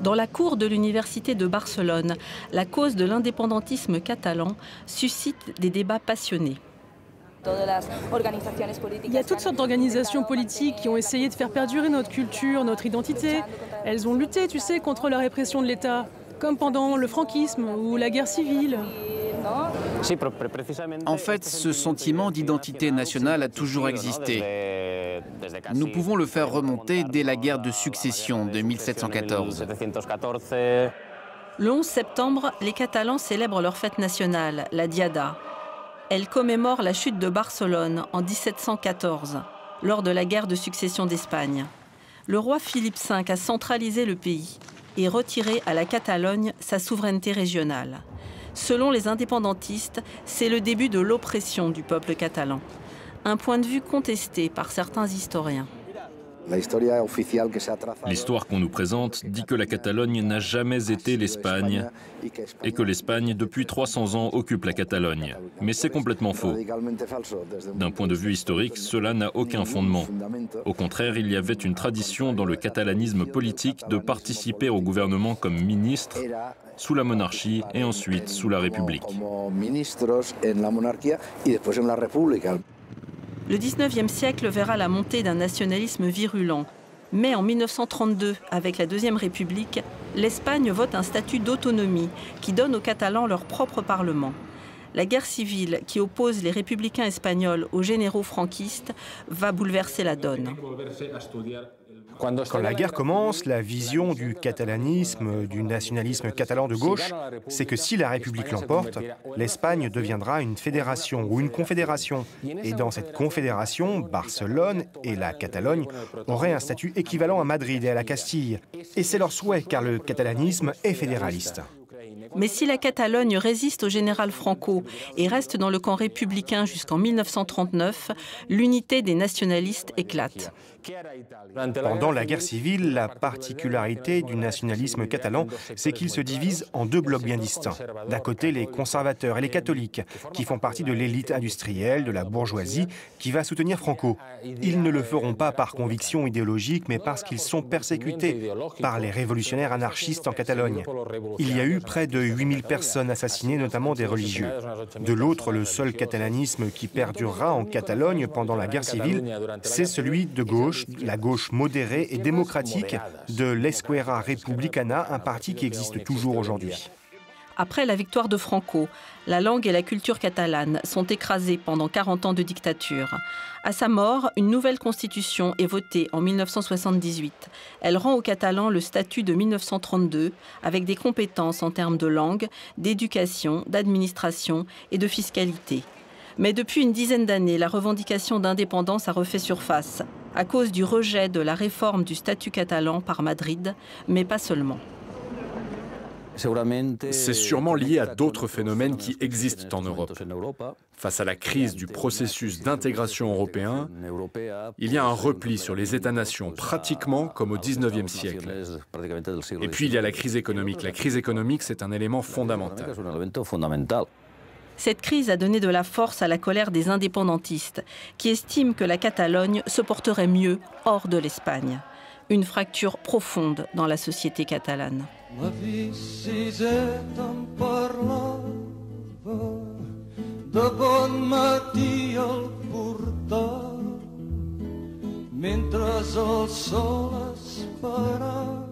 Dans la cour de l'université de Barcelone, la cause de l'indépendantisme catalan suscite des débats passionnés. Il y a toutes sortes d'organisations politiques qui ont essayé de faire perdurer notre culture, notre identité. Elles ont lutté, tu sais, contre la répression de l'État, comme pendant le franquisme ou la guerre civile. En fait, ce sentiment d'identité nationale a toujours existé. Nous pouvons le faire remonter dès la guerre de succession de 1714. Le 11 septembre, les Catalans célèbrent leur fête nationale, la Diada. Elle commémore la chute de Barcelone en 1714, lors de la guerre de succession d'Espagne. Le roi Philippe V a centralisé le pays et retiré à la Catalogne sa souveraineté régionale. Selon les indépendantistes, c'est le début de l'oppression du peuple catalan. Un point de vue contesté par certains historiens. L'histoire qu'on nous présente dit que la Catalogne n'a jamais été l'Espagne et que l'Espagne, depuis 300 ans, occupe la Catalogne. Mais c'est complètement faux. D'un point de vue historique, cela n'a aucun fondement. Au contraire, il y avait une tradition dans le catalanisme politique de participer au gouvernement comme ministre sous la monarchie et ensuite sous la République. Le 19e siècle verra la montée d'un nationalisme virulent. Mais en 1932, avec la Deuxième République, l'Espagne vote un statut d'autonomie qui donne aux Catalans leur propre parlement. La guerre civile qui oppose les républicains espagnols aux généraux franquistes va bouleverser la donne. Quand la guerre commence, la vision du catalanisme, du nationalisme catalan de gauche, c'est que si la République l'emporte, l'Espagne deviendra une fédération ou une confédération. Et dans cette confédération, Barcelone et la Catalogne auraient un statut équivalent à Madrid et à la Castille. Et c'est leur souhait, car le catalanisme est fédéraliste. Mais si la Catalogne résiste au général Franco et reste dans le camp républicain jusqu'en 1939, l'unité des nationalistes éclate. Pendant la guerre civile, la particularité du nationalisme catalan, c'est qu'il se divise en deux blocs bien distincts. D'un côté, les conservateurs et les catholiques, qui font partie de l'élite industrielle, de la bourgeoisie, qui va soutenir Franco. Ils ne le feront pas par conviction idéologique, mais parce qu'ils sont persécutés par les révolutionnaires anarchistes en Catalogne. Il y a eu près de 8000 personnes assassinées, notamment des religieux. De l'autre, le seul catalanisme qui perdurera en Catalogne pendant la guerre civile, c'est celui de gauche, la gauche modérée et démocratique de l'Esquerra Republicana, un parti qui existe toujours aujourd'hui. Après la victoire de Franco, la langue et la culture catalane sont écrasées pendant 40 ans de dictature. À sa mort, une nouvelle constitution est votée en 1978. Elle rend aux Catalans le statut de 1932, avec des compétences en termes de langue, d'éducation, d'administration et de fiscalité. Mais depuis une dizaine d'années, la revendication d'indépendance a refait surface, à cause du rejet de la réforme du statut catalan par Madrid, mais pas seulement. C'est sûrement lié à d'autres phénomènes qui existent en Europe. Face à la crise du processus d'intégration européen, il y a un repli sur les États-nations, pratiquement comme au XIXe siècle. Et puis il y a la crise économique. La crise économique, c'est un élément fondamental. Cette crise a donné de la force à la colère des indépendantistes, qui estiment que la Catalogne se porterait mieux hors de l'Espagne. Une fracture profonde dans la société catalane. La visita em parlava de bon matí al portal mentre el sol esperava